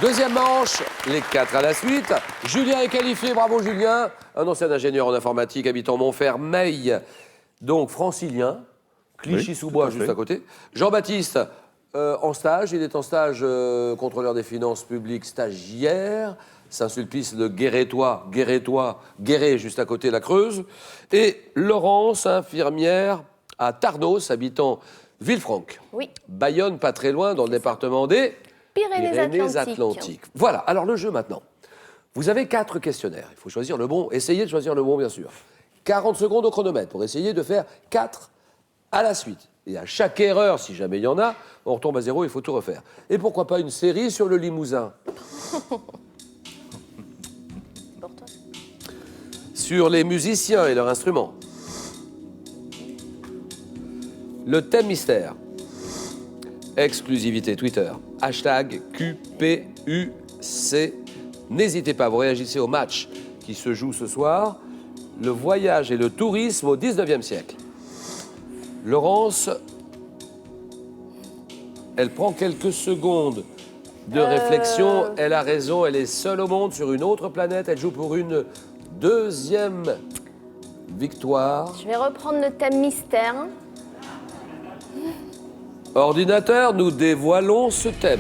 Deuxième manche, les 4 à la suite. Julien est qualifié, bravo Julien. Un ancien ingénieur en informatique habitant Montfermeil, donc francilien. Clichy-sous-Bois, juste à côté. Jean-Baptiste, en stage. Il est en stage contrôleur des finances publiques stagiaire. Saint-Sulpice, le Guérétois, Guéret, juste à côté de la Creuse. Et Laurence, infirmière à Tarnos, habitant Villefranche. Oui. Bayonne, pas très loin, dans le département des Pyrénées-Atlantiques. Voilà, alors le jeu maintenant. Vous avez 4 questionnaires. Il faut choisir le bon. Essayez de choisir le bon, bien sûr. 40 secondes au chronomètre pour essayer de faire 4 à la suite. Et à chaque erreur, si jamais il y en a, on retombe à 0, il faut tout refaire. Et pourquoi pas une série sur le Limousin? Sur les musiciens et leurs instruments. Le thème mystère. Exclusivité Twitter. Hashtag QPUC. N'hésitez pas, vous réagissez au match qui se joue ce soir. Le voyage et le tourisme au 19e siècle. Laurence, elle prend quelques secondes de réflexion. Elle a raison, elle est seule au monde sur une autre planète. Elle joue pour une deuxième victoire. Je vais reprendre le thème mystère. Ordinateur, nous dévoilons ce thème.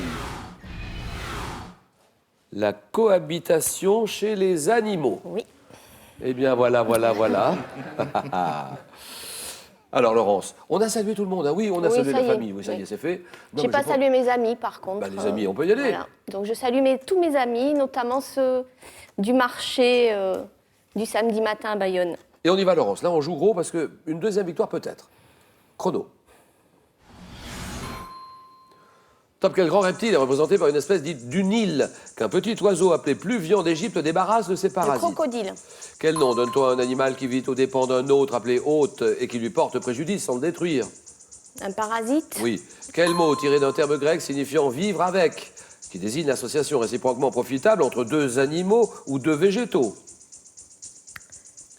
La cohabitation chez les animaux. Oui. Eh bien, voilà. Alors, Laurence, on a salué tout le monde. Hein. Oui, on a salué la famille. Oui, ça y est, c'est fait. J'ai pas salué mes amis, par contre. Bah, les amis, on peut y aller. Voilà. Donc, je salue tous mes amis, notamment ceux du marché du samedi matin à Bayonne. Et on y va, Laurence. Là, on joue gros parce qu'une deuxième victoire peut-être. Chrono. Top, quel grand reptile est représenté par une espèce dite du Nil, qu'un petit oiseau appelé pluvian d'Égypte débarrasse de ses Le parasites. crocodile. Quel nom donne-t-on à un animal qui vit aux dépens d'un autre appelé hôte et qui lui porte préjudice sans le détruire? Un parasite. Oui. Quel mot tiré d'un terme grec signifiant vivre avec, qui désigne l'association réciproquement profitable entre deux animaux ou deux végétaux?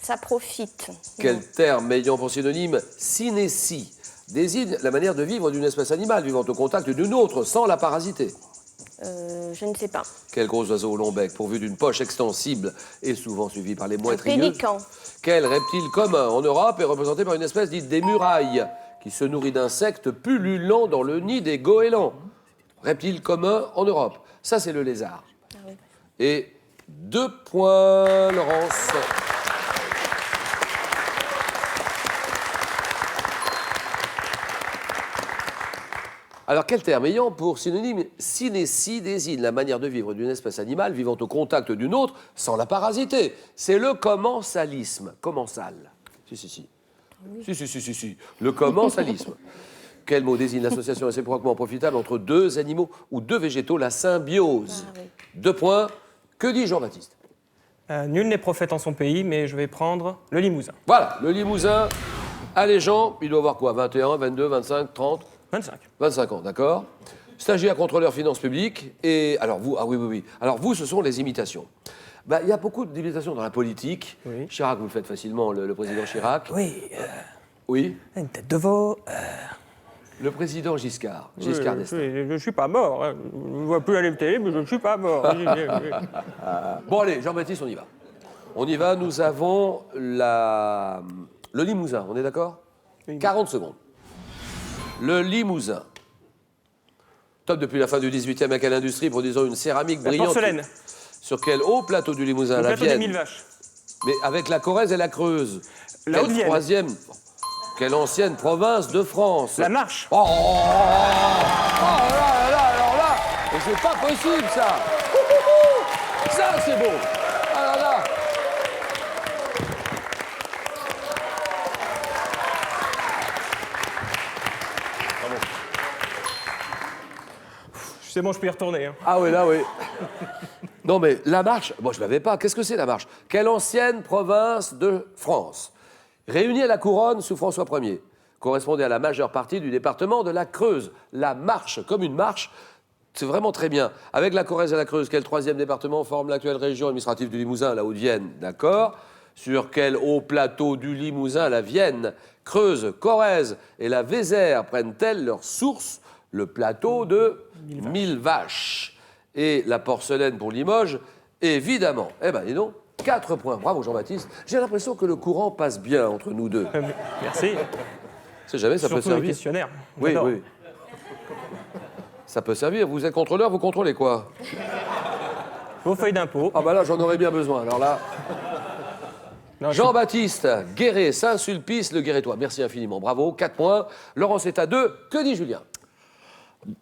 Ça profite. Quel terme ayant pour synonyme synétie désigne la manière de vivre d'une espèce animale vivant au contact d'une autre sans la parasiter? Je ne sais pas. Quel gros oiseau au long bec pourvu d'une poche extensible et souvent suivi par les Un moitrieux? pélican. Quel reptile commun en Europe est représenté par une espèce dite des murailles qui se nourrit d'insectes pullulants dans le nid des goélands? Reptile commun en Europe. Ça, c'est le lézard. Ah oui. Et 2 points, Laurence. Alors, quel terme ayant pour synonyme synétie désigne la manière de vivre d'une espèce animale vivant au contact d'une autre sans la parasiter? C'est le commensalisme. Commensal. Si. Si. Le commensalisme. Quel mot désigne l'association réciproquement profitable entre deux animaux ou deux végétaux? La symbiose. 2 points. Que dit Jean-Baptiste? Nul n'est prophète en son pays, mais je vais prendre le Limousin. Voilà, le Limousin. Allez, Jean, il doit avoir quoi? 21, 22, 25, 30 25. 25 ans, d'accord. Stagiaire contrôleur finances publiques. Et alors vous, ah oui. Alors vous, ce sont les imitations. Bah, il y a beaucoup d'imitations dans la politique. Oui. Chirac, vous le faites facilement, le président Chirac. Oui, Oui. une tête de veau. Le président Giscard. Giscard d'Estaing. Je ne suis pas mort. Hein. Je ne vois plus à la télé, mais je ne suis pas mort. Bon, allez, Jean-Baptiste, on y va. On y va, nous avons le Limousin, on est d'accord? Oui. 40 secondes. Le Limousin. Top depuis la fin du 18e à quelle industrie produisant une céramique La brillante? porcelaine. Sur quel haut plateau du Limousin? Le La plateau des Vienne. 1000 vaches. Mais avec la Corrèze et la Creuse. La Quelle Haute-Vienne. troisième? Quelle ancienne province de France? La Marche. Oh là, alors là, mais c'est pas possible ça. Ça c'est beau. Ah là. C'est bon, je peux y retourner. Hein. Ah oui, là oui. Non mais la Marche, moi je l'avais pas. Qu'est-ce que c'est la Marche? Quelle ancienne province de France? Réunie à la couronne sous François Ier, correspondait à la majeure partie du département de la Creuse. La Marche, comme une marche, c'est vraiment très bien. Avec la Corrèze et la Creuse, quel troisième département forme l'actuelle région administrative du Limousin, la Haute-Vienne? D'accord. Sur quel haut plateau du Limousin, la Vienne, Creuse, Corrèze et la Vézère prennent-elles leur source? Le plateau de 1000 vaches. et la porcelaine pour Limoges, évidemment. Eh ben, dis donc, 4 points. Bravo Jean-Baptiste. J'ai l'impression que le courant passe bien entre nous deux. Merci. C'est jamais, ça Surtout peut les servir. questionnaires. Oui, J'adore. oui. Ça peut servir. Vous êtes contrôleur, vous contrôlez quoi? Vos feuilles d'impôt. Ah bah là, j'en aurais bien besoin. Alors là, Non, je Jean-Baptiste, Guéret, Saint-Sulpice, le Guérétois. Merci infiniment. Bravo, 4 points. Laurence est à 2. Que dit Julien?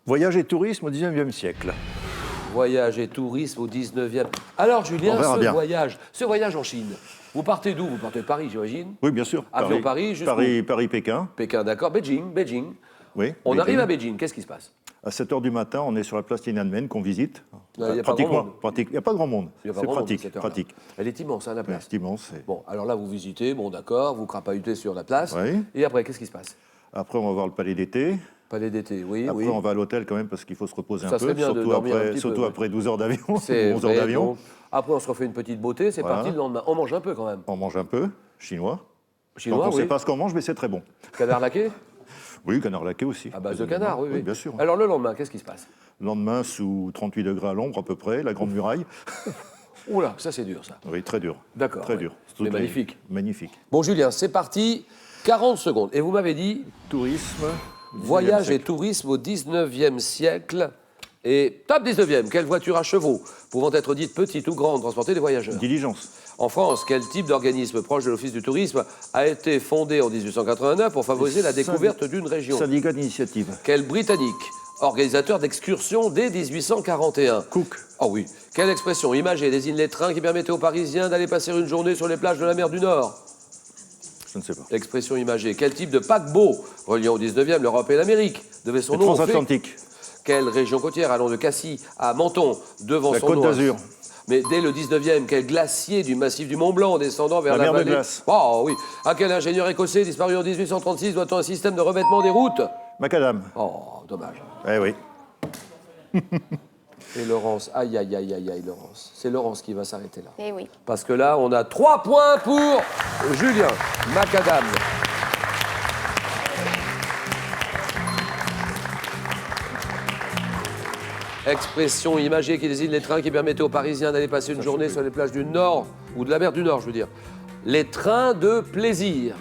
Voyage et tourisme au 19e siècle. Voyage et tourisme au 19e. Alors Julien, On verra bien. ce voyage en Chine, vous partez d'où? Vous partez de Paris, j'imagine? Oui, bien sûr. Avion Paris, jusqu'où? Pékin. Pékin, d'accord. Beijing. Oui. On Beijing. arrive à Beijing, qu'est-ce qui se passe? À 7 h du matin, on est sur la place Tiananmen qu'on visite. Il n'y a pas grand monde. Il n'y a pas grand monde. Il y a pas C'est grand monde, pratique. cette heure-là. pratique. Elle est immense, hein, la Ouais, place. c'est immense. Bon, alors là, vous visitez, bon d'accord, vous crapahutez sur la place. Oui. Et après, qu'est-ce qui se passe? Après, on va voir le palais d'été. Palais d'été, oui, Après, oui. on va à l'hôtel quand même parce qu'il faut se reposer Ça un peu. serait bien de dormir un petit peu, surtout ouais. après 12 heures d'avion. C'est 11 heures vrai, d'avion. donc. Après, on se refait une petite beauté, c'est Voilà. parti le lendemain. On mange un peu quand même. On mange un peu, chinois. Chinois, Donc, on ne oui. sait pas ce qu'on mange, mais c'est très bon. Canard laqué? Oui, canard laqué aussi. À base de canard, oui, oui. bien sûr. Alors le lendemain, qu'est-ce qui se passe? Le lendemain, sous 38 degrés à l'ombre à peu près, la Grande Muraille. Oula, ça c'est dur, ça. Oui, très dur. D'accord, Très ouais. dur. Mais Toutes les- magnifique. Magnifique. Bon, Julien, c'est parti. 40 secondes. Et vous m'avez dit Tourisme. voyage 19e et siècle. tourisme au 19e siècle. Et top 19e, quelle voiture à chevaux, pouvant être dite petite ou grande, transporter des voyageurs? Diligence. En France, quel type d'organisme proche de l'Office du tourisme a été fondé en 1889 pour favoriser la découverte d'une région? Syndicat d'initiative. Quel Britannique, organisateur d'excursions dès 1841? Cook. Oh oui. Quelle expression imagée désigne les trains qui permettaient aux Parisiens d'aller passer une journée sur les plages de la mer du Nord? Je ne sais pas. L'expression imagée. Quel type de paquebot reliant au 19e l'Europe et l'Amérique devait son nom au fait? Transatlantique. Quelle région côtière allant de Cassis à Menton devant La son Côte nom? d'Azur. Mais dès le 19e, quel glacier du massif du Mont Blanc descendant vers La la mer de vallée? glace. Oh oui. À quel ingénieur écossais disparu en 1836 doit-on un système de revêtement des routes? Macadam. Oh, dommage. Eh oui. Et Laurence, aïe, aïe, aïe, aïe, aïe, Laurence. C'est Laurence qui va s'arrêter là. Eh oui. Parce que là, on a 3 points pour Julien Macadam. Expression imagée qui désigne les trains qui permettaient aux Parisiens d'aller passer une journée sur les plages du Nord, ou de la mer du Nord, je veux dire. Les trains de plaisir.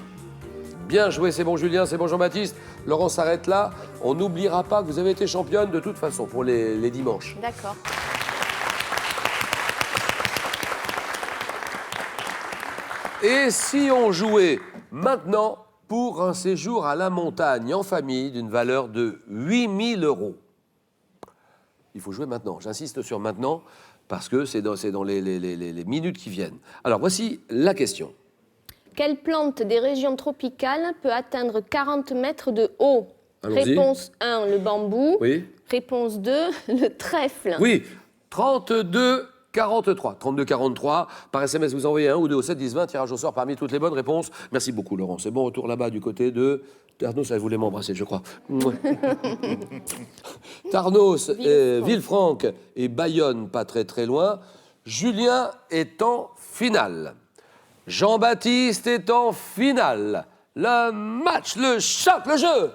Bien joué, c'est bon Julien, c'est bon Jean-Baptiste. Laurent s'arrête là. On n'oubliera pas que vous avez été championne de toute façon pour les dimanches. D'accord. Et si on jouait maintenant pour un séjour à la montagne en famille d'une valeur de 8 000 €? Il faut jouer maintenant. J'insiste sur maintenant parce que c'est dans les minutes qui viennent. Alors voici la question. Quelle plante des régions tropicales peut atteindre 40 mètres de haut? Allons-y. Réponse 1, le bambou. Oui. Réponse 2, le trèfle. Oui, 32 43. 32 43. Par SMS, vous envoyez 1 ou 2 au 7 10 20. Tirage au sort parmi toutes les bonnes réponses. Merci beaucoup, Laurent. C'est bon retour là-bas du côté de Tarnos. Elle voulait m'embrasser, je crois. Tarnos, Villefranche et Bayonne, pas très très loin. Julien est en finale. Jean-Baptiste est en finale. Le match, le choc, le jeu.